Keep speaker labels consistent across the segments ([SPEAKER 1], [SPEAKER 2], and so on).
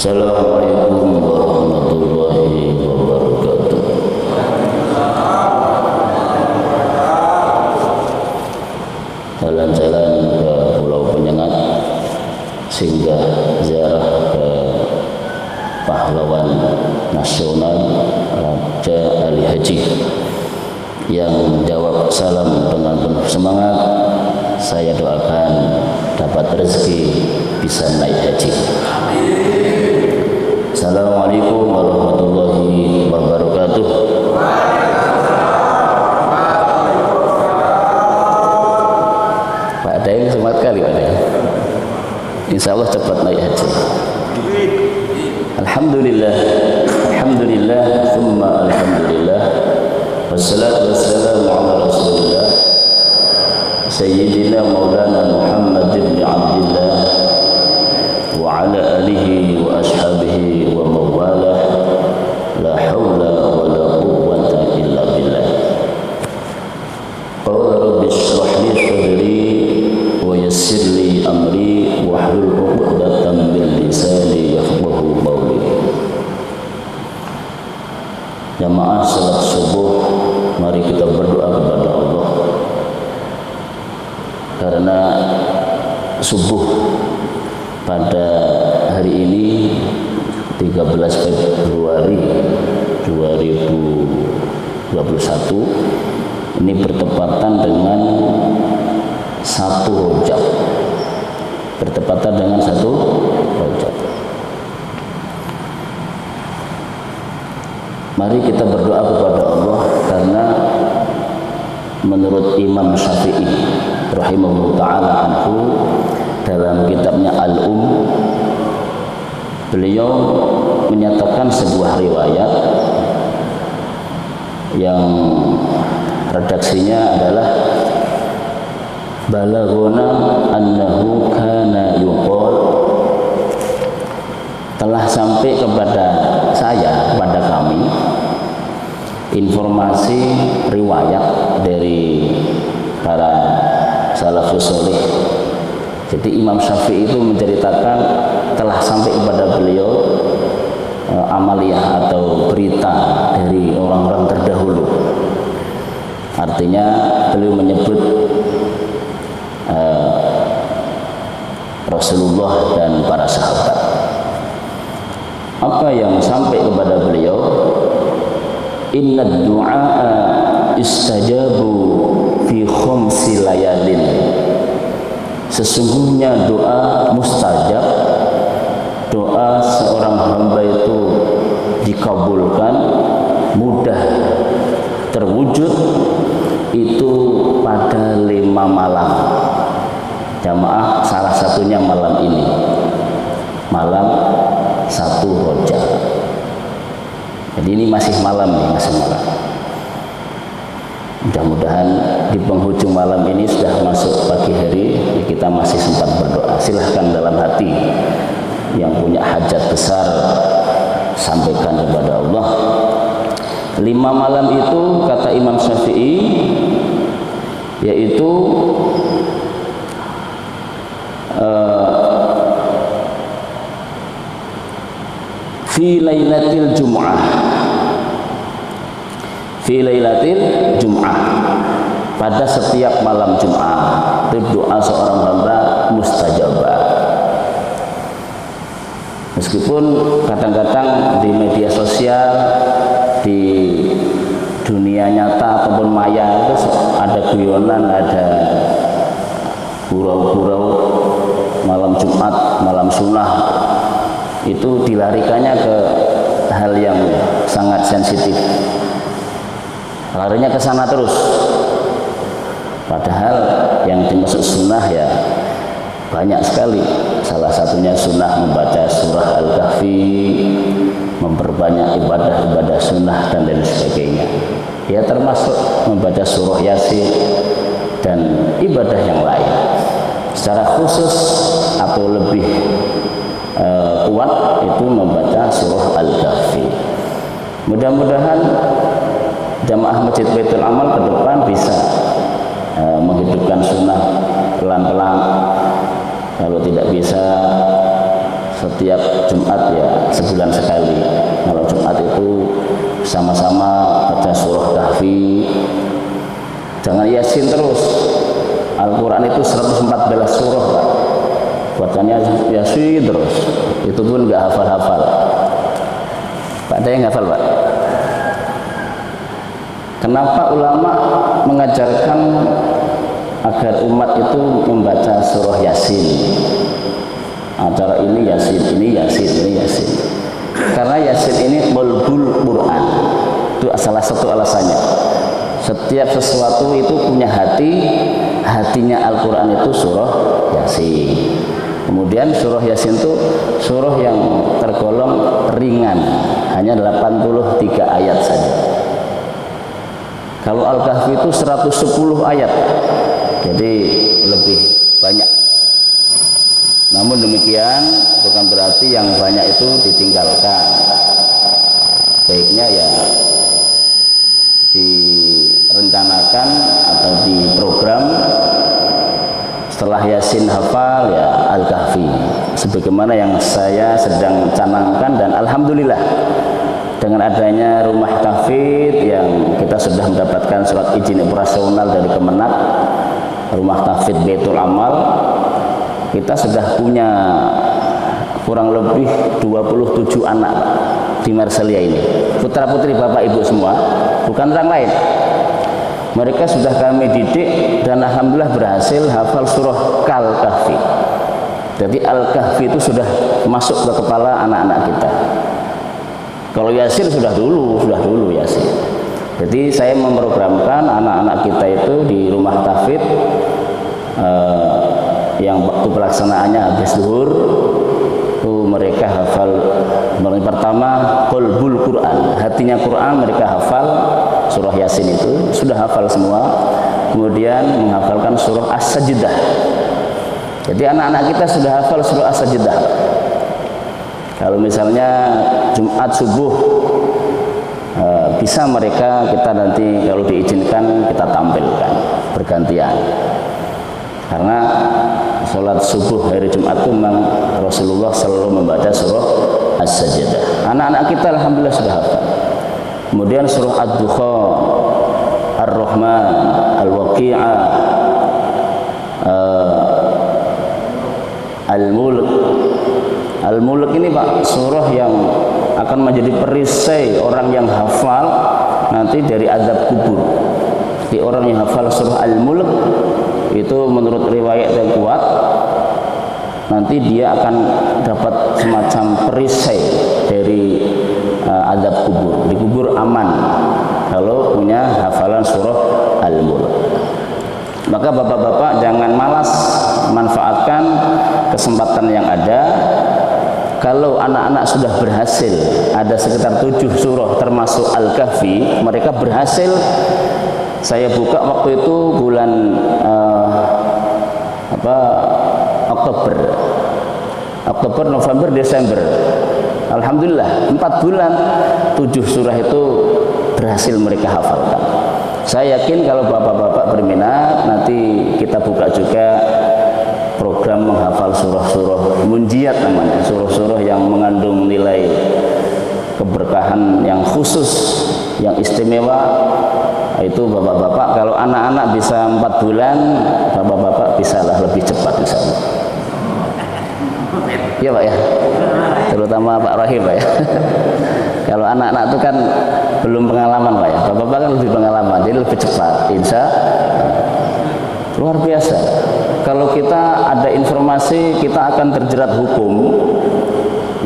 [SPEAKER 1] Assalamualaikum warahmatullahi wabarakatuh. Jalan-jalan ke Pulau Penyengat, singgah ziarah ke pahlawan nasional Raja Ali Haji yang jawab salam dengan penuh semangat. Saya doakan dapat rezeki bisa naik haji. Assalamualaikum warahmatullahi wabarakatuh. Pak Daeng semangat kali Pak Daeng. Insya Allah cepat naik haji. Alhamdulillah, alhamdulillah, thumma alhamdulillah. Wassalatu wassalamu ala Rasulillah Sayyidina Maulana Muhammad ibn Abdillah wa ala alihi wa ashabihi wa mawalah. La hawla wa la quwwata illa billah. Qala rabbi shrah li sadri wa yassir li amri wahlul 'uqdatam min lisani yafqahu qawli. Jamaah salat subuh, mari kita berdoa kepada Allah karena subuh pada hari ini 13 Februari 2021 ini bertepatan dengan 1 Rajab. Bertepatan dengan 1 Rajab. Mari kita berdoa kepada Allah karena menurut Imam Syafi'i rahimahullah ta'ala anhu dalam kitabnya beliau menyatakan sebuah riwayat yang redaksinya adalah balaghana annahu kana yuqal, telah sampai kepada saya, kepada kami, informasi riwayat dari para salafus saleh. Jadi Imam Syafi'i itu menceritakan telah sampai kepada beliau amaliyah atau berita dari orang-orang terdahulu. Artinya beliau menyebut Rasulullah dan para sahabat. Apa yang sampai kepada beliau? Inna du'a istajabu fi khumsi layalin. Sesungguhnya doa mustajab, doa seorang hamba itu dikabulkan, mudah terwujud itu pada 5 malam. Jamaah, salah satunya malam ini, malam 1 Rajab. Jadi ini masih malam nih, masih malam. Mudah-mudahan di penghujung malam ini sudah masuk pagi hari, kita masih sempat berdoa. Silahkan dalam hati yang punya hajat besar sampaikan kepada Allah. 5 malam itu kata Imam Syafi'i yaitu fi lailatil jum'ah, fi lailatil jum'ah, pada setiap malam Jumat itu doa seorang hamba mustajabah. Meskipun kadang-kadang di media sosial, di dunia nyata ataupun maya itu ada guyonan, ada gurau-gurau malam Jumat, malam sunnah, itu dilarikannya ke hal yang sangat sensitif, larinya ke sana terus. Padahal yang dimaksud sunnah ya banyak sekali. Salah satunya sunnah membaca surah Al-Kahfi, memperbanyak ibadah-ibadah sunnah dan lain sebagainya. Ya termasuk membaca surah Yasin dan ibadah yang lain. Secara khusus atau lebih kuat itu membaca surah Al-Kahfi. Mudah-mudahan jamaah Masjid Baitul Amal ke depan bisa menghidupkan sunnah pelan-pelan. Kalau tidak bisa setiap Jumat ya sebulan sekali. Kalau Jumat itu sama-sama baca surah Kahfi. Jangan Yasin terus. Al-Quran itu 114 surah Pak. Bacanya Yasin terus. Itu pun nggak hafal-hafal. Pak, ada yang hafal Pak? Kenapa ulama mengajarkan agar umat itu membaca surah Yasin? Acara ini Yasin, ini Yasin, ini Yasin. Karena Yasin ini qalbul Quran. Itu salah satu alasannya. Setiap sesuatu itu punya hati, hatinya Al-Quran itu surah Yasin. Kemudian surah Yasin itu surah yang tergolong ringan, hanya 83 ayat saja. Kalau Al-Kahfi itu 110 ayat, jadi lebih banyak. Namun demikian bukan berarti yang banyak itu ditinggalkan. Baiknya ya direncanakan atau diprogram setelah Yasin hafal ya Al-Kahfi, sebagaimana yang saya sedang canangkan. Dan alhamdulillah dengan adanya rumah tahfidz yang kita sudah mendapatkan surat izin operasional dari Kemenak, rumah tahfidz Baitul Amal, kita sudah punya kurang lebih 27 anak di Marselia ini, putra putri bapak ibu semua, bukan orang lain. Mereka sudah kami didik dan alhamdulillah berhasil hafal surah Al-Kahfi. Jadi Al-Kahfi itu sudah masuk ke kepala anak-anak kita. Kalau Yasin sudah dulu Yasin. Jadi saya memprogramkan anak-anak kita itu di rumah tahfidz yang waktu pelaksanaannya habis zuhur itu mereka hafal pertama qalbul Quran, hatinya Quran mereka hafal surah Yasin itu sudah hafal semua. Kemudian menghafalkan surah As-Sajdah. Jadi anak-anak kita sudah hafal surah As-Sajdah. Kalau misalnya Jumat subuh bisa mereka kita nanti kalau diizinkan kita tampilkan bergantian. Karena sholat subuh hari Jumat itu memang Rasulullah selalu membaca surah As-Sajdah. Anak-anak kita alhamdulillah sudah hafal. Kemudian surah Ad-Dukhan, Ar-Rahman, Al-Waqi'ah, Al-Mulk. Al-Mulk ini Pak, surah yang akan menjadi perisai orang yang hafal nanti dari azab kubur. Di orang yang hafal surah Al-Mulk itu menurut riwayat yang kuat, nanti dia akan dapat semacam perisai dari azab kubur. Di kubur aman kalau punya hafalan surah Al-Mulk. Maka bapak-bapak jangan malas manfaatkan kesempatan yang ada. Kalau anak-anak sudah berhasil, ada sekitar 7 surah termasuk Al-Kahfi, mereka berhasil. Saya buka waktu itu bulan Oktober, November, Desember. Alhamdulillah 4 bulan 7 surah itu berhasil mereka hafalkan. Saya yakin kalau bapak-bapak berminat, nanti kita buka juga program menghafal surah-surah munjiat namanya, surah-surah yang mengandung nilai keberkahan yang khusus, yang istimewa. Itu bapak-bapak, kalau anak-anak bisa 4 bulan, bapak-bapak bisalah lebih cepat insyaallah. Iya Pak ya, terutama Pak Rahim Pak ya. Kalau anak-anak itu kan belum pengalaman Pak ya, bapak-bapak kan lebih pengalaman, jadi lebih cepat. Insya luar biasa. Kalau kita ada informasi kita akan terjerat hukum,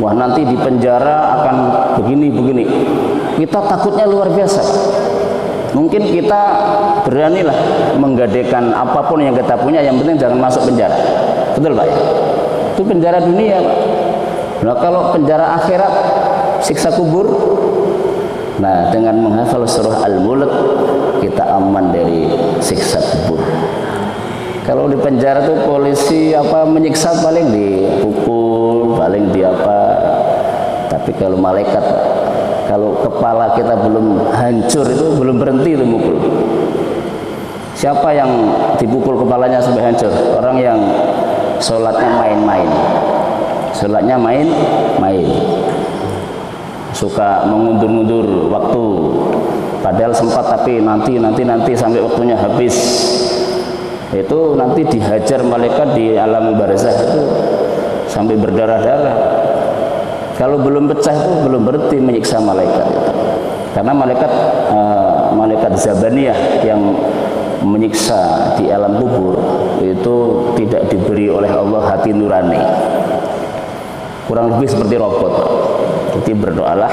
[SPEAKER 1] wah nanti di penjara akan begini-begini, kita takutnya luar biasa. Mungkin kita beranilah menggadekan apapun yang kita punya, yang penting jangan masuk penjara. Betul Pak ya? Itu penjara dunia Pak. Nah kalau penjara akhirat, siksa kubur, nah dengan menghafal surah Al-Mulk kita aman dari siksa kubur. Kalau di penjara tuh polisi menyiksa paling dipukul, paling di apa. Tapi kalau malaikat, kalau kepala kita belum hancur itu belum berhenti itu mukul. Siapa yang dipukul kepalanya sampai hancur? Orang yang sholatnya main-main. sholatnya main, suka mengundur-undur waktu, padahal sempat tapi nanti sampai waktunya habis. Itu nanti dihajar malaikat di alam barzah itu sampai berdarah-darah. Kalau belum pecah itu belum berhenti menyiksa malaikat itu. Karena malaikat Zabaniyah yang menyiksa di alam kubur itu tidak diberi oleh Allah hati nurani, kurang lebih seperti robot. Jadi berdoalah,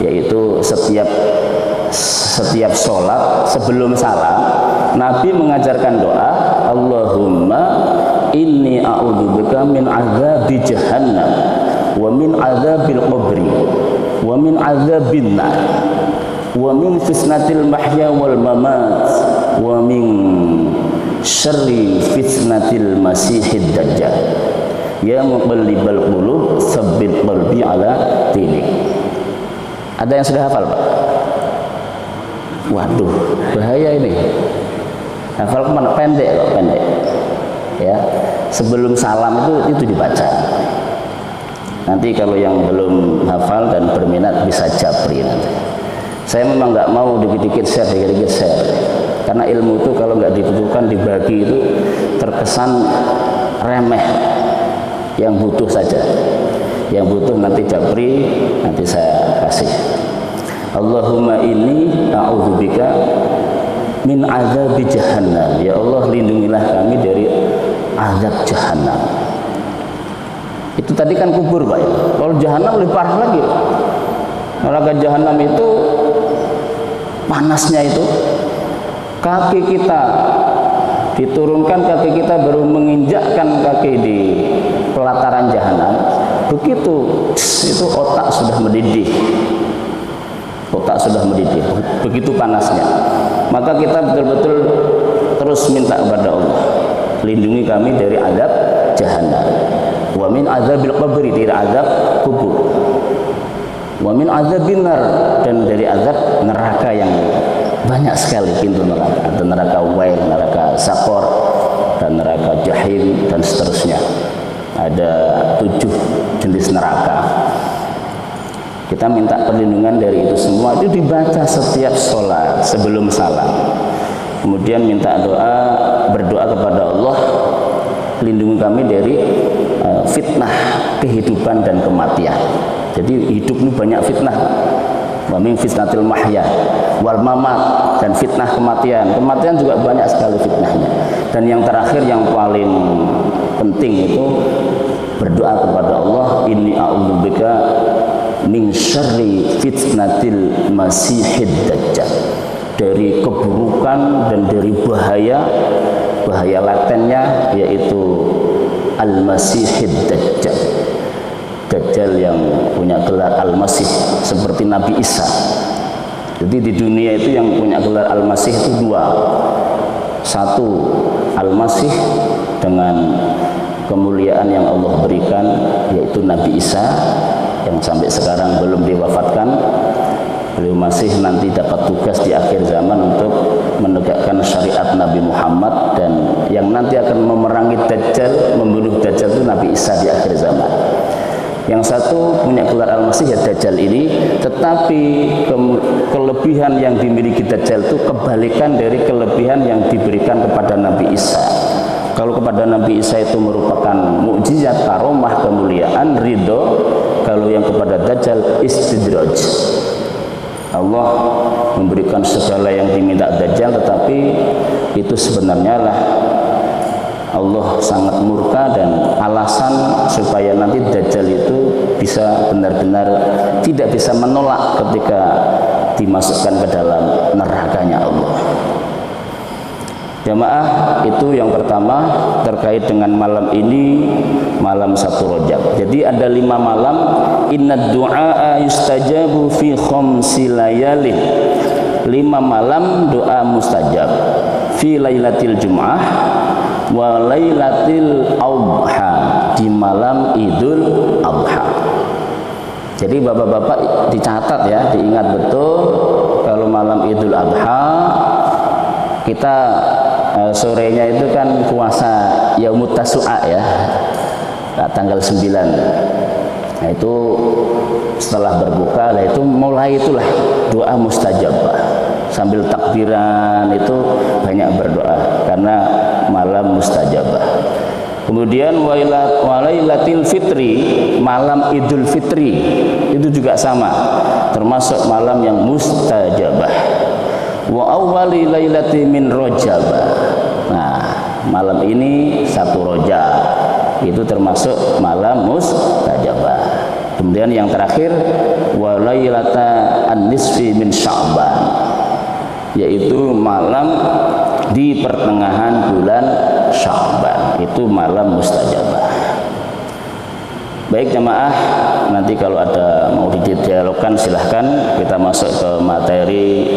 [SPEAKER 1] yaitu setiap sholat sebelum salam Nabi mengajarkan doa, Allahumma inni a'udzubika min azabi jahannam wa min azabil qabri wa min azabin nar wa min fitnatil mahya wal mamat wa min syarri fitnatil masihid dajjal ya muqallibal qulub tsabbit qalbi ala dinik. Ada yang sudah hafal, Pak? Waduh, bahaya ini. Hafal kemana? Pendek kok, pendek. Ya, sebelum salam itu dibaca. Nanti kalau yang belum hafal dan berminat bisa japri nanti. Saya memang nggak mau dikit-dikit share, karena ilmu itu kalau nggak dibutuhkan dibagi itu terkesan remeh. Yang butuh saja, yang butuh nanti japri, nanti saya kasih. Allahumma inni a'udzubika min azabi jahannam. Ya Allah, lindungilah kami dari azab jahannam. Itu tadi kan kubur, Pak. Kalau jahannam lebih parah lagi. Neraka jahannam itu panasnya itu, kaki kita diturunkan, kaki kita baru menginjakkan kaki di pelataran jahanam, begitu itu otak sudah mendidih, begitu panasnya. Maka kita betul-betul terus minta kepada Allah, lindungi kami dari azab jahanam, wa min azabil qabri, dari azab kubur, wa min azabin nar, dan dari azab neraka yang banyak sekali pintu neraka. Ada neraka wail, neraka sakor, dan neraka jahim, dan seterusnya. Ada 7 jenis neraka. Kita minta perlindungan dari itu semua. Itu dibaca setiap sholat sebelum salam. Kemudian minta berdoa kepada Allah, lindungi kami dari fitnah kehidupan dan kematian. Jadi hidup ini banyak fitnah. Wa min fitnatil mahya wal mamat, dan fitnah kematian. Kematian juga banyak sekali fitnahnya. Dan yang terakhir yang paling penting itu berdoa kepada Allah, inni a'udzubika min syarri fitnatil masihid dajjal, dari keburukan dan dari bahaya latennya, yaitu al-masihid dajjal. Dajjal yang punya gelar al-masih seperti Nabi Isa. Jadi di dunia itu yang punya gelar al-masih itu 2. Satu, al-masih dengan kemuliaan yang Allah berikan, yaitu Nabi Isa yang sampai sekarang belum diwafatkan. Beliau masih nanti dapat tugas di akhir zaman untuk menegakkan syariat Nabi Muhammad, dan yang nanti akan memerangi Dajjal, membunuh Dajjal itu Nabi Isa di akhir zaman. Yang satu punya gelar al-masih, ya Dajjal ini, tetapi kelebihan yang dimiliki Dajjal itu kebalikan dari kelebihan yang diberikan kepada Nabi Isa. Kalau kepada Nabi Isa itu merupakan mukjizat, karomah, kemuliaan, ridho. Kalau yang kepada Dajjal istidraj. Allah memberikan segala yang diminta Dajjal, tetapi itu sebenarnya lah Allah sangat murka dan alasan supaya nanti Dajjal itu bisa benar-benar tidak bisa menolak ketika dimasukkan ke dalam nerakanya Allah. Jamaah, itu yang pertama terkait dengan malam ini, malam 1 Rajab. Jadi ada 5 malam. Inna du'a yustajabu fi khamsi layalin. 5 malam doa mustajab. Fi lailatil jum'ah wa lailatil adha, di malam Idul Adha. Jadi bapak-bapak dicatat ya, diingat betul, kalau malam Idul Adha kita sorenya itu kan puasa Yaumut Tasu'a ya. tanggal 9. Nah itu setelah berbuka, lah itu mulai itulah doa mustajabah. Sambil takbiran itu banyak berdoa karena malam mustajabah. Kemudian walailatul fitri, malam Idul Fitri itu juga sama, termasuk malam yang mustajabah. Wa awwali lailati min Rajab. Nah, malam ini 1 Rajab itu termasuk malam mustajabah. Kemudian yang terakhir walailata an-nisfi min Sya'ban, yaitu malam di pertengahan bulan Sya'ban, itu malam mustajabah. Baik jamaah, nanti kalau ada mau didialogkan silahkan, kita masuk ke materi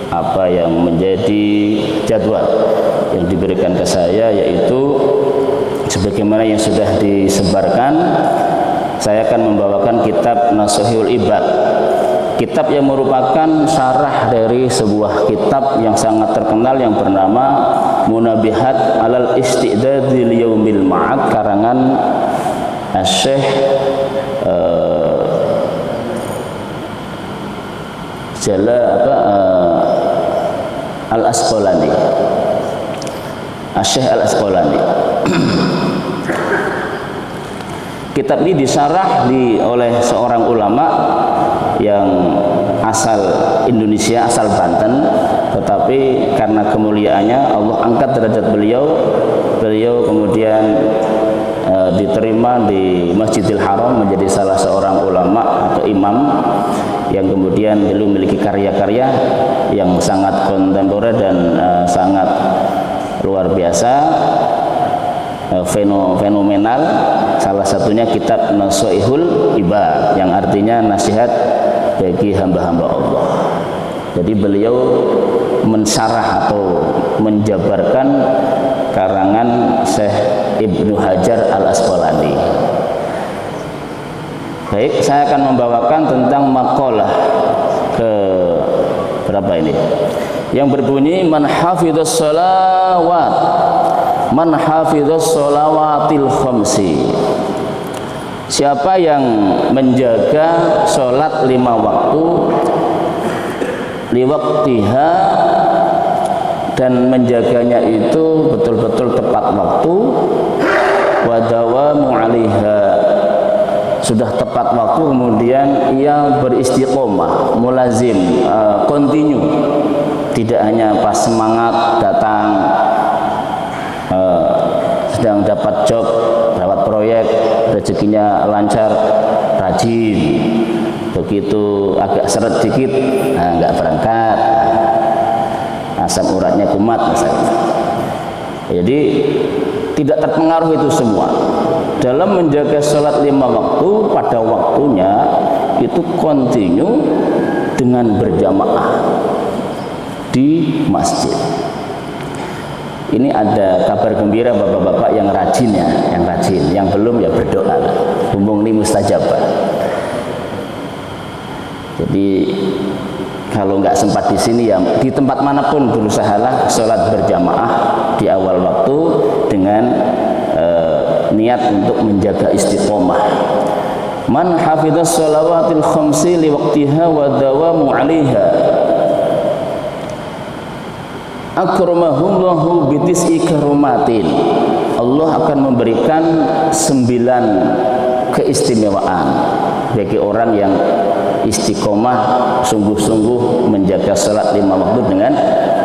[SPEAKER 1] apa yang menjadi jadwal yang diberikan ke saya, yaitu sebagaimana yang sudah disebarkan, saya akan membawakan kitab Nasuhul Ibad, kitab yang merupakan syarah dari sebuah kitab yang sangat terkenal yang bernama Munabihat alal Istidad li Yaumil Ma'ad, karangan Syekh Al-Asqalani, Syekh Al-Asqalani. Kitab ini disyarah oleh seorang ulama yang asal Indonesia, asal Banten, tetapi karena kemuliaannya Allah angkat derajat beliau kemudian diterima di Masjidil Haram menjadi salah seorang ulama atau imam yang kemudian beliau memiliki karya-karya yang sangat kontemporer dan sangat luar biasa, fenomenal. Salah satunya kitab Nasuhul Ibad yang artinya nasihat bagi hamba-hamba Allah. Jadi beliau mensyarah atau menjabarkan karangan Syekh Ibnu Hajar Al-Asqalani. Baik, saya akan membawakan tentang maqalah ke berapa ini? Yang berbunyi man hafidhas shalawat, man hafidhas shalawatil khamsi. Siapa yang menjaga sholat 5 waktu liwaktiha, dan menjaganya itu betul-betul tepat waktu, wadawamu 'alaiha, sudah tepat waktu, kemudian ia beristiqomah, mulazim, continue, tidak hanya pas semangat datang, sedang dapat job, dapat proyek, rezekinya lancar, rajin, begitu agak seret dikit, nggak berangkat, asam uratnya kumat misalnya. Jadi tidak terpengaruh itu semua. Dalam menjaga sholat 5 waktu pada waktunya itu continue dengan berjamaah di masjid. Ini ada kabar gembira bapak-bapak yang rajin ya, yang belum ya berdoa, mumpung ini mustajabah. Jadi kalau nggak sempat di sini ya di tempat manapun berusahalah sholat berjamaah di awal waktu dengan niat untuk menjaga istiqomah. Man hafidhas shalawatil khamsi liwaqtiha wa dawamu 'alaiha akramahullahu bitis'i karumatin. Allah akan memberikan 9 keistimewaan bagi orang yang istiqomah sungguh-sungguh menjaga salat 5 waktu dengan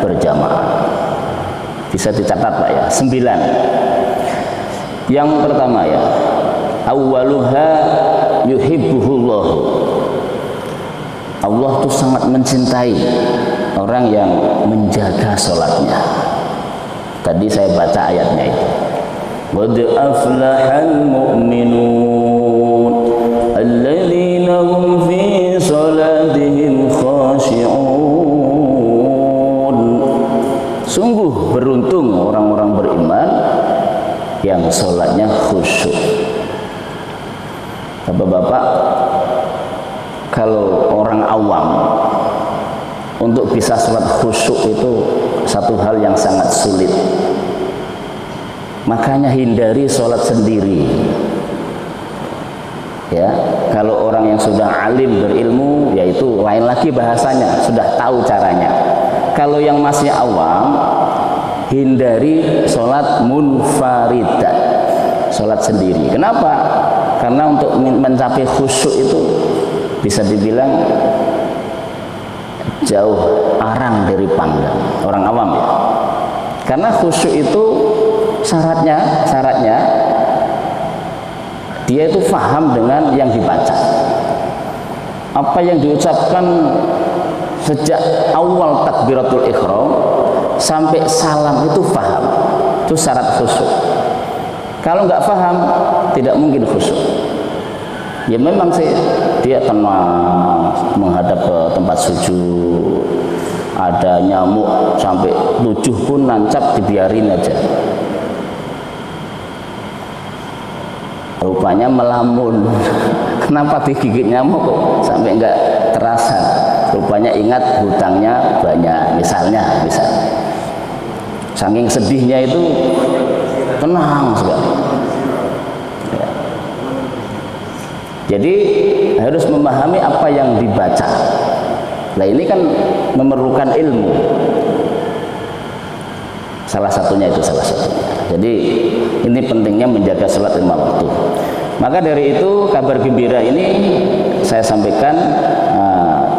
[SPEAKER 1] berjamaah. Bisa dicatat Pak ya, 9. Yang pertama ya, awwaluha yuhibbuhullah. Allah tuh sangat mencintai orang yang menjaga sholatnya. Tadi saya baca ayatnya itu. Qad aflahal mu'minun alladzina hum fi sholatihim khashi'un. Sungguh beruntung orang-orang beriman yang sholatnya khusyuk. Bapak-bapak, kalau orang awam untuk bisa sholat khusyuk itu satu hal yang sangat sulit. Makanya hindari sholat sendiri. Ya, kalau orang yang sudah alim berilmu, yaitu lain lagi bahasanya, sudah tahu caranya. Kalau yang masih awam, hindari sholat munfaridah, sholat sendiri. Kenapa? Karena untuk mencapai khusyuk itu bisa dibilang jauh arang dari panggang orang awam ya. Karena khusyuk itu syaratnya dia itu faham dengan yang dibaca. Apa yang diucapkan sejak awal takbiratul ihram sampai salam itu faham. Itu syarat khusyuk. Kalau nggak faham, tidak mungkin khusyuk. Ya memang sih dia tenang menghadap ke tempat sujud. Ada nyamuk sampai 7 pun nancap, dibiarin aja. Rupanya melamun. Kenapa digigit nyamuk kok sampai enggak terasa? Rupanya ingat hutangnya banyak, misalnya. Saking sedihnya itu tenang sekali. Ya. Jadi harus memahami apa yang dibaca. Nah ini kan memerlukan ilmu. Salah satunya. Jadi ini pentingnya menjaga sholat 5 waktu. Maka dari itu kabar gembira ini saya sampaikan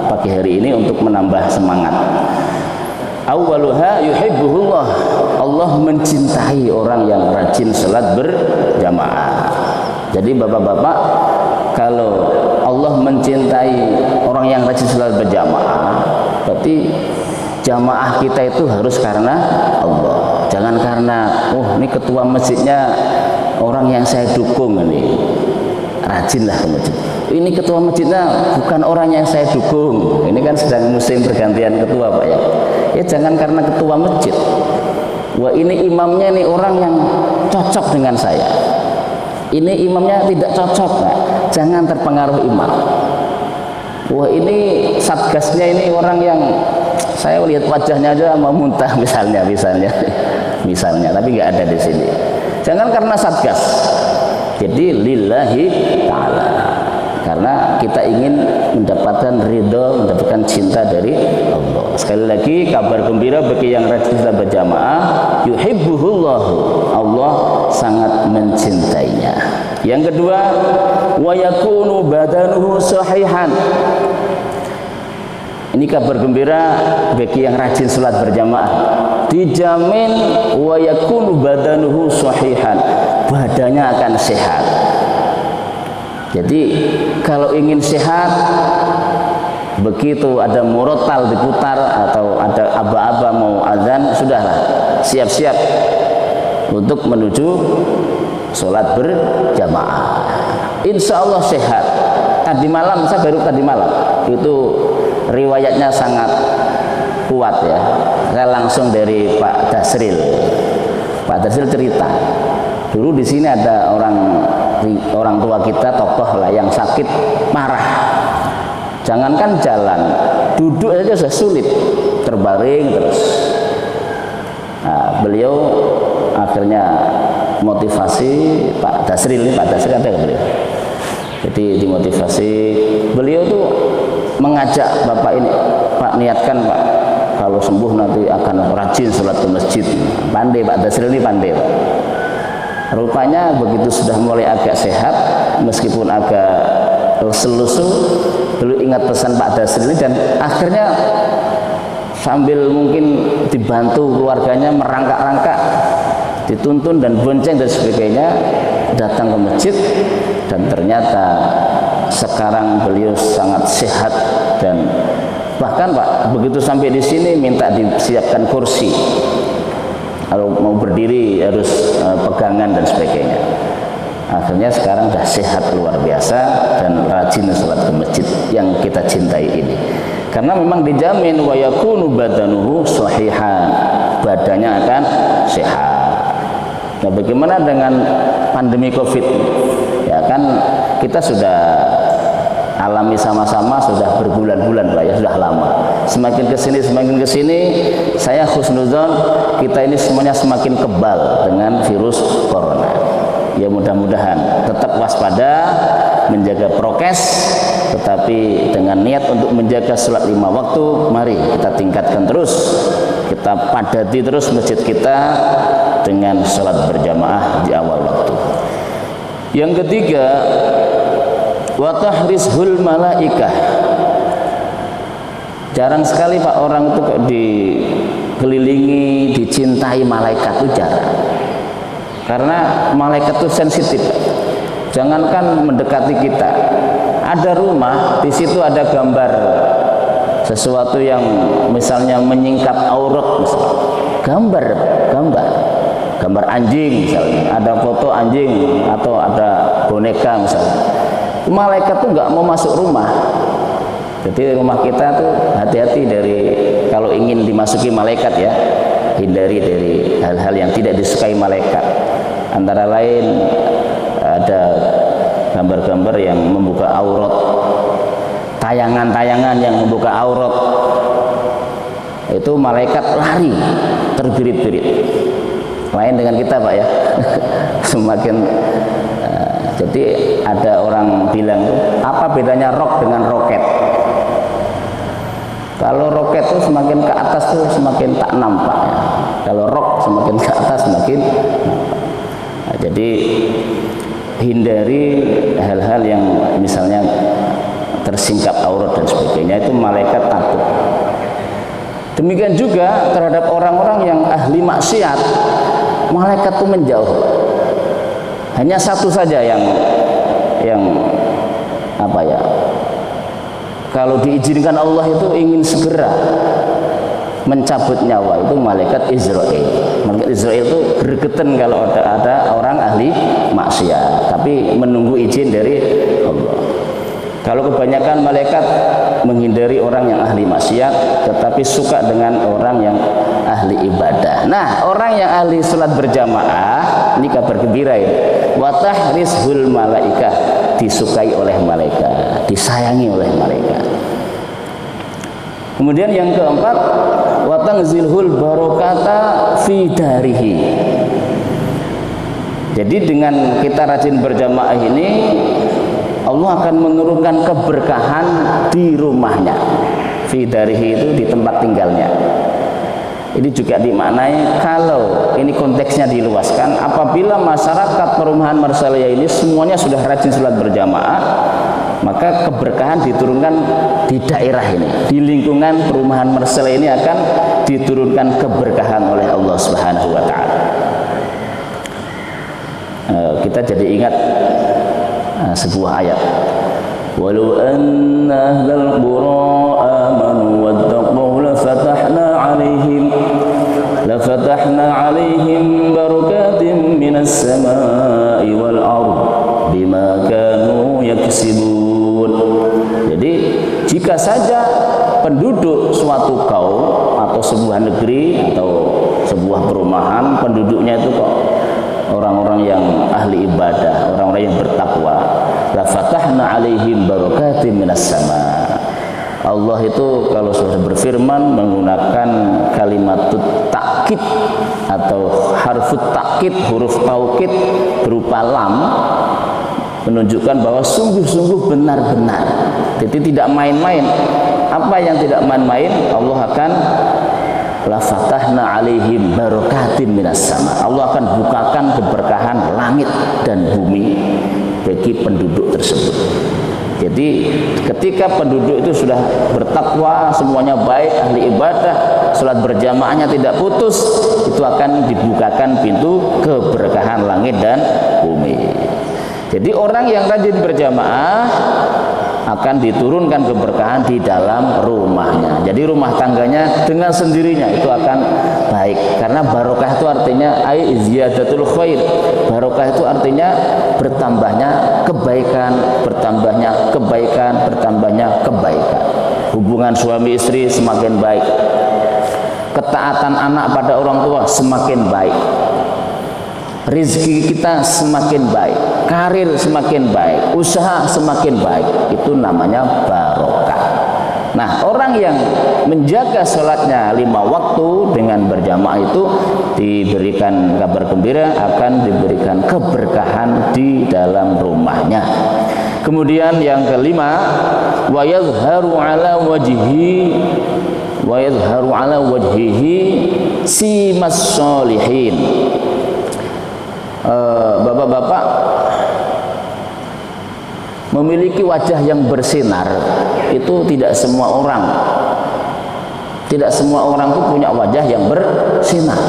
[SPEAKER 1] pagi hari ini untuk menambah semangat. Awwaluha yuhibbuhullah. Allah mencintai orang yang rajin sholat berjamaah. Jadi bapak-bapak, kalau Allah mencintai orang yang rajin sholat berjamaah, berarti jamaah kita itu harus karena Allah. Jangan karena ini ketua masjidnya orang yang saya dukung, ini rajinlah ke masjid. Ini ketua masjidnya bukan orang yang saya dukung. Ini kan sedang musim pergantian ketua Pak ya. Ya jangan karena ketua masjid. Wah ini imamnya ini orang yang cocok dengan saya. Ini imamnya tidak cocok, Pak. Jangan terpengaruh imam. Wah ini satgasnya ini orang yang saya lihat wajahnya aja mau muntah misalnya, tapi nggak ada di sini. Jangan karena satgas. Jadi lillahi ta'ala. Karena kita ingin mendapatkan ridho, mendapatkan cinta dari Allah. Sekali lagi kabar gembira bagi yang rajin sholat berjamaah, yuhibbuhullahu. Allah sangat mencintainya. Yang kedua, wa yakunu badanuhu sahihan. Ini kabar gembira bagi yang rajin sholat berjamaah. Dijamin wa yakunu badanuhu sahihan. Badannya akan sehat. Jadi kalau ingin sehat, begitu ada murotal diputar atau ada aba-aba mau azan, sudahlah siap-siap untuk menuju sholat berjamaah. Insya Allah sehat. Tadi malam, saya baru tadi malam itu riwayatnya sangat kuat ya. Saya langsung dari Pak Dasril. Pak Dasril cerita, dulu di sini ada orang tua kita, tokoh lah yang sakit marah. Jangankan jalan, duduk saja sudah sulit, terbaring terus. Nah, beliau akhirnya motivasi Pak Dasril ada nggak beliau? Jadi dimotivasi, beliau tuh mengajak bapak ini, Pak niatkan Pak, kalau sembuh nanti akan rajin sholat ke masjid. Pandai Pak Dasril ini pandai Pak. Rupanya begitu sudah mulai agak sehat, meskipun agak selusu, beliau ingat pesan Pak Dasril ini dan akhirnya sambil mungkin dibantu keluarganya merangkak-rangkak, dituntun dan bonceng dan sebagainya, datang ke masjid dan ternyata sekarang beliau sangat sehat dan bahkan Pak begitu sampai di sini minta disiapkan kursi, kalau mau berdiri harus pegangan dan sebagainya. Akhirnya sekarang sudah sehat luar biasa dan rajin sholat ke masjid yang kita cintai ini. Karena memang dijamin wa yakunu badanuhu sahihan, badannya akan sehat. Nah, bagaimana dengan pandemi Covid? Ya kan kita sudah alami sama-sama sudah berbulan-bulan Pak ya, sudah lama. Semakin ke sini saya husnuzon kita ini semuanya semakin kebal dengan virus corona. Ya mudah-mudahan tetap waspada, menjaga prokes, tetapi dengan niat untuk menjaga sholat 5 waktu, mari kita tingkatkan terus, kita padati terus masjid kita dengan sholat berjamaah di awal waktu. Yang ketiga, wa tahrishul malaikah. Jarang sekali Pak orang itu kok dikelilingi, dicintai malaikat, itu jarang. Karena malaikat itu sensitif. Jangankan mendekati kita, ada rumah di situ ada gambar sesuatu yang misalnya menyingkap aurat, misalnya. gambar anjing misalnya, ada foto anjing atau ada boneka misalnya, malaikat tuh nggak mau masuk rumah. Jadi rumah kita tuh hati-hati dari kalau ingin dimasuki malaikat ya, hindari dari hal-hal yang tidak disukai malaikat. Antara lain ada gambar-gambar yang membuka aurat, tayangan-tayangan yang membuka aurat, itu malaikat lari terbirit-birit. Lain dengan kita Pak ya. Semakin jadi ada orang bilang, apa bedanya rok dengan roket? Kalau roket tuh semakin ke atas tuh semakin tak nampak ya. Kalau rok semakin ke atas semakin nampak. Nah, jadi hindari hal-hal yang misalnya tersingkap aurat dan sebagainya, itu malaikat takut. Demikian juga terhadap orang-orang yang ahli maksiat, malaikat itu menjauh. Hanya satu saja yang apa ya, kalau diizinkan Allah itu ingin segera mencabut nyawa, itu malaikat Israel. Malaikat Israel itu gregetan kalau ada orang ahli maksiat, tapi menunggu izin dari Allah. Kalau kebanyakan malaikat menghindari orang yang ahli maksiat, tetapi suka dengan orang yang ahli ibadah. Nah, orang yang ahli sholat berjamaah, ini kabar gembira ya. Wa tahrishul malaikah, disukai oleh malaikat, disayangi oleh malaikat. Kemudian yang keempat, wa tanzilhul barokata fi darihi. Jadi dengan kita rajin berjamaah ini, Allah akan menurunkan keberkahan di rumahnya. Fi darihi itu di tempat tinggalnya. Ini juga dimaknai, kalau ini konteksnya diluaskan, apabila masyarakat perumahan Marsalia ini semuanya sudah rajin sholat berjamaah, maka keberkahan diturunkan di daerah ini, di lingkungan perumahan Marsalia ini akan diturunkan keberkahan oleh Allah Subhanahu wa Ta'ala. Kita jadi ingat sebuah ayat, walau anna ahlal qura amanu wattaqu lafatahna alaihim barakatim minas samai wal ard bima kanu yaksibun. Jadi jika saja penduduk suatu kaum atau sebuah negeri atau sebuah perumahan, penduduknya itu kok orang-orang yang ahli ibadah, orang-orang yang bertakwa, la fatahna alaihim barakatim minas sama. Allah itu kalau sudah berfirman menggunakan kalimat takkid atau harfut takkid, huruf taukid berupa lam, menunjukkan bahwa sungguh-sungguh benar-benar. Jadi tidak main-main. Apa yang tidak main-main, Allah akan la fatahna alaihim barakatim minas sama. Allah akan bukakan keberkahan langit dan bumi bagi penduduk tersebut. Jadi ketika penduduk itu sudah bertakwa, semuanya baik, ahli ibadah, sholat berjamaahnya tidak putus, itu akan dibukakan pintu keberkahan langit dan bumi. Jadi orang yang rajin berjamaah akan diturunkan keberkahan di dalam rumahnya. Jadi rumah tangganya dengan sendirinya itu akan baik, karena barokah itu artinya ai ziyadatul khair. Barokah itu artinya bertambahnya kebaikan, bertambahnya kebaikan, bertambahnya kebaikan. Hubungan suami istri semakin baik, ketaatan anak pada orang tua semakin baik, rezeki kita semakin baik, karir semakin baik, usaha semakin baik. Itu namanya barokah. Nah, orang yang menjaga sholatnya 5 waktu dengan berjamaah itu diberikan kabar gembira, akan diberikan keberkahan di dalam rumahnya. Kemudian yang kelima, wa yadhharu ala wajhihi simas sholihin. Bapak-bapak memiliki wajah yang bersinar itu tidak semua orang. Tidak semua orang itu punya wajah yang bersinar.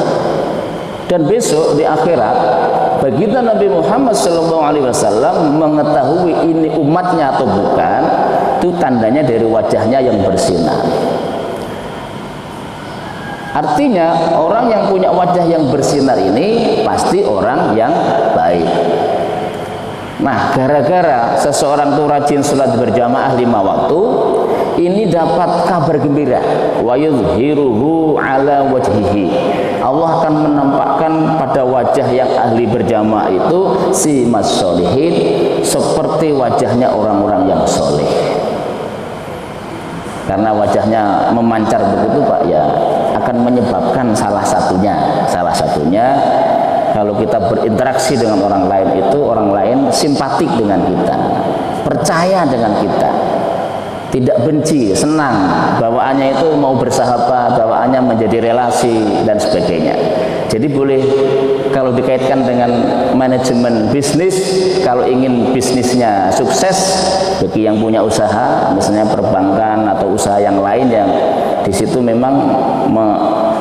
[SPEAKER 1] Dan besok di akhirat baginda Nabi Muhammad SAW mengetahui ini umatnya atau bukan, itu tandanya dari wajahnya yang bersinar. Artinya orang yang punya wajah yang bersinar ini pasti orang yang baik. Nah, gara-gara seseorang itu rajin sholat berjamaah 5 waktu, ini dapat kabar gembira. Wa yudhiruhu ala wajhihi. Allah akan menampakkan pada wajah yang ahli berjamaah itu simas sholihin, seperti wajahnya orang-orang yang soleh. Karena wajahnya memancar begitu Pak, ya akan menyebabkan salah satunya kalau kita berinteraksi dengan orang lain itu orang lain simpatik dengan kita, percaya dengan kita, tidak benci, senang, bawaannya itu mau bersahabat, bawaannya menjadi relasi dan sebagainya. Jadi boleh kalau dikaitkan dengan manajemen bisnis, kalau ingin bisnisnya sukses bagi yang punya usaha, misalnya perbankan atau usaha yang lain yang di situ memang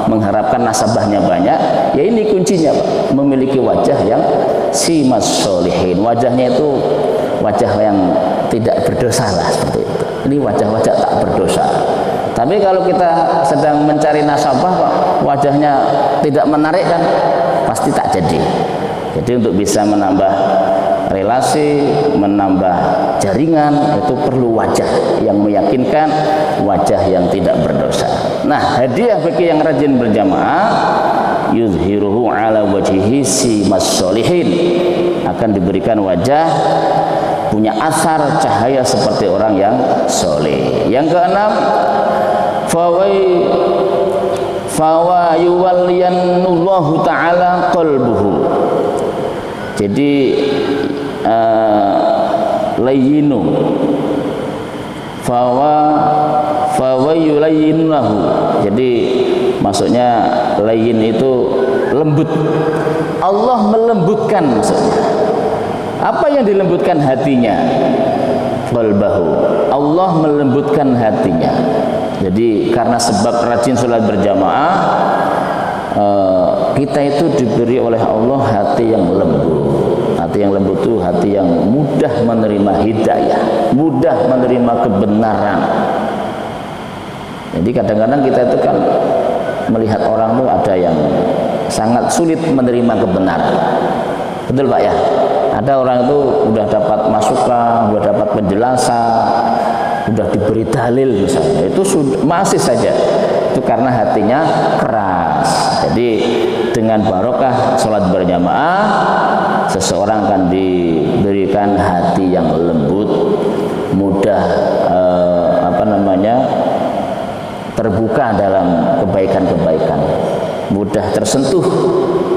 [SPEAKER 1] mengharapkan nasabahnya banyak, ya ini kuncinya Pak, memiliki wajah yang simas sholihin. Wajahnya itu wajah yang tidak berdosa lah, seperti itu. Ini wajah-wajah tak berdosa. Tapi kalau kita sedang mencari nasabah Pak, wajahnya tidak menarik kan pasti tak jadi. Jadi untuk bisa menambah relasi, menambah jaringan, itu perlu wajah yang meyakinkan, wajah yang tidak berdosa. Nah, hadiah bagi yang rajin berjamaah, yuzhiruhu ala wajhihi simas sholihin, akan diberikan wajah punya asar cahaya seperti orang yang soleh. Yang keenam, fawa yuwalliyannullahu ta'ala qalbuhu. Jadi layyinu fawa yulayyinuhu. Jadi maksudnya layyin itu lembut. Allah melembutkan maksudnya. Apa yang dilembutkan hatinya? Qalbahu. Allah melembutkan hatinya. Jadi karena sebab rajin sholat berjamaah, kita itu diberi oleh Allah hati yang lembut. Hati yang lembut itu hati yang mudah menerima hidayah, mudah menerima kebenaran. Jadi kadang-kadang kita itu kan melihat orang itu ada yang sangat sulit menerima kebenaran. Betul Pak ya? Ada orang itu udah dapat masukan, udah dapat penjelasan, udah diberi dalil misalnya, itu masih saja itu karena hatinya keras. Jadi dengan barokah sholat berjamaah, seseorang akan diberikan hati yang lembut, mudah terbuka dalam kebaikan-kebaikan, mudah tersentuh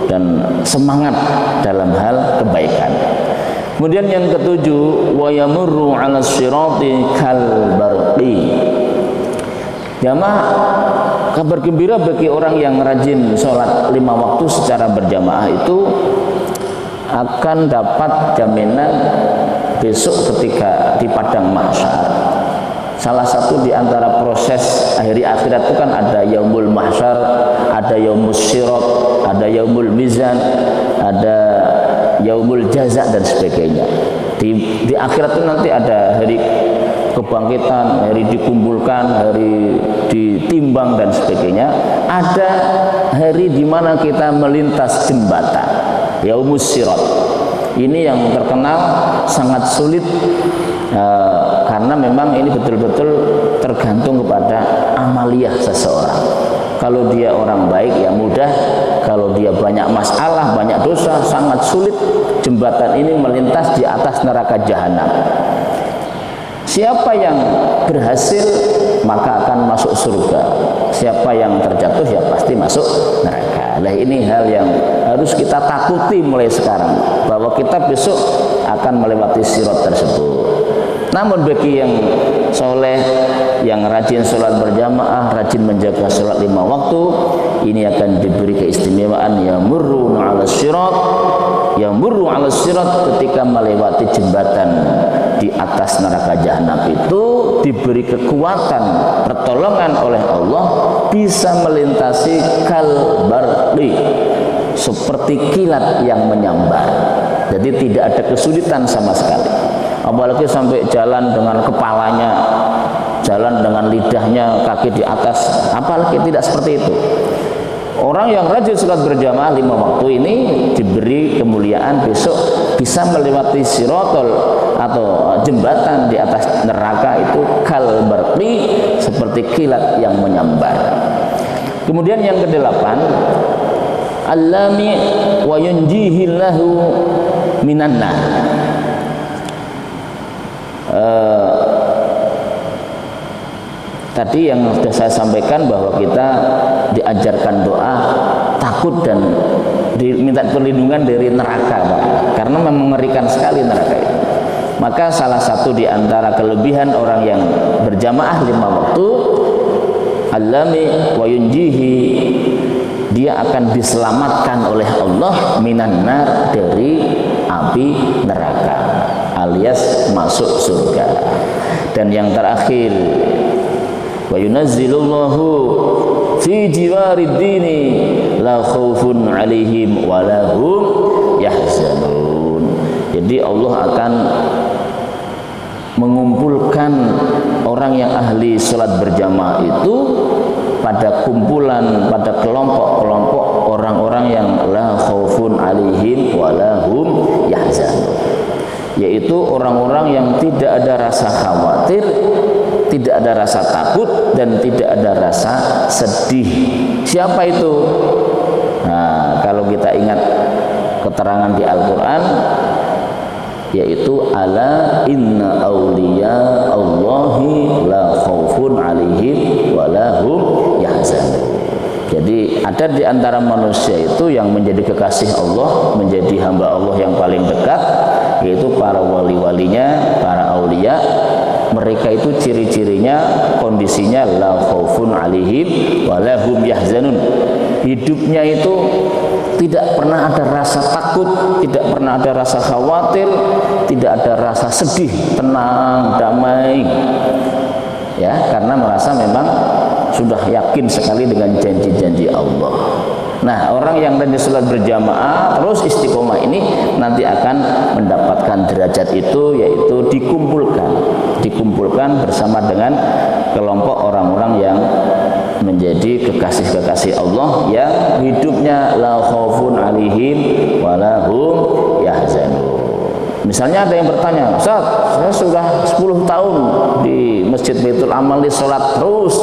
[SPEAKER 1] dan semangat dalam hal kebaikan. Kemudian yang ketujuh, wa yamurru 'ala sirati kal barqi. Jamaah, kabar gembira bagi orang yang rajin sholat 5 waktu secara berjamaah itu akan dapat jaminan besok ketika di padang mahsyar. Salah satu di antara proses akhir akhirat itu kan ada yaumul mahsyar, ada yaumus sirat, ada yaumul mizan, ada yaumul jaza dan sebagainya. Di akhirat itu nanti ada hari kebangkitan, hari dikumpulkan, hari ditimbang dan sebagainya. Ada hari di mana kita melintas jembatan, yaumus sirat. Ini yang terkenal sangat sulit, karena memang ini betul-betul tergantung kepada amaliyah seseorang. Kalau dia orang baik ya mudah, kalau dia banyak masalah, banyak dosa, sangat sulit jembatan ini melintas di atas neraka jahanam. Siapa yang berhasil maka akan masuk surga, siapa yang terjatuh ya pasti masuk neraka. Nah, ini hal yang harus kita takuti mulai sekarang, bahwa kita besok akan melewati sirat tersebut. Namun bagi yang soleh, yang rajin sholat berjamaah, rajin menjaga sholat 5 waktu, ini akan diberi keistimewaan yamurru 'alas sirat, yamurru 'alas sirat, ketika melewati jembatan di atas neraka jahanam itu diberi kekuatan, pertolongan oleh Allah, bisa melintasi kalbarqi, seperti kilat yang menyambar. Jadi tidak ada kesulitan sama sekali. Apalagi sampai jalan dengan kepalanya, jalan dengan lidahnya, kaki di atas, apalagi tidak seperti itu. Orang yang rajin sholat berjamaah 5 waktu ini diberi kemuliaan, besok bisa melewati sirotol atau jembatan di atas neraka itu kalbarqi, seperti kilat yang menyambar. Kemudian yang ke-8, allami wa yunjihillahu minan nar. Tadi yang sudah saya sampaikan bahwa kita diajarkan doa takut dan diminta perlindungan dari neraka, Pak. Karena memang mengerikan sekali neraka itu. Maka salah satu di antara kelebihan orang yang berjamaah 5 waktu, allami wa yunjihi, dia akan diselamatkan oleh Allah minan nar, dari api neraka, alias masuk surga. Dan yang terakhir, wa yunazzilullahu fi jiwarid dini la khaufun alaihim wa la hum yahzanun. Jadi Allah akan mengumpulkan orang yang ahli sholat berjamaah itu pada kumpulan, pada kelompok-kelompok orang-orang yang la khaufun alaihim wa la hum yahzanun, yaitu orang-orang yang tidak ada rasa khawatir, tidak ada rasa takut, dan tidak ada rasa sedih. Siapa itu? Nah, kalau kita ingat keterangan di Al-Quran, yaitu ala inna awliya Allahi la khaufun alaihim wa la hum yahzanun. Jadi ada di antara manusia itu yang menjadi kekasih Allah, menjadi hamba Allah yang paling dekat, yaitu para wali-walinya, para aulia. Mereka itu ciri-cirinya, kondisinya la khaufun alaihim wa la hum yahzanun. Hidupnya itu tidak pernah ada rasa takut, tidak pernah ada rasa khawatir, tidak ada rasa sedih, tenang, damai. Ya, karena merasa memang sudah yakin sekali dengan janji-janji Allah. Nah, orang yang rajin sholat berjamaah terus istiqomah ini nanti akan mendapatkan derajat itu, yaitu dikumpulkan bersama dengan kelompok orang-orang yang menjadi kekasih-kekasih Allah, yang hidupnya la khaufun alaihim wa la hum yahzanun. Misalnya ada yang bertanya, Ustaz, saya sudah 10 tahun di Masjid Baitul Amal sholat terus,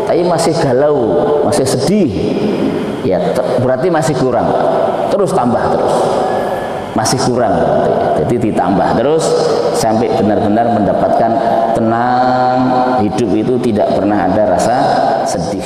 [SPEAKER 1] tapi masih galau, masih sedih. Ya, berarti masih kurang. Terus tambah terus. Masih kurang berarti. Jadi ditambah terus sampai benar-benar mendapatkan tenang, hidup itu tidak pernah ada rasa sedih.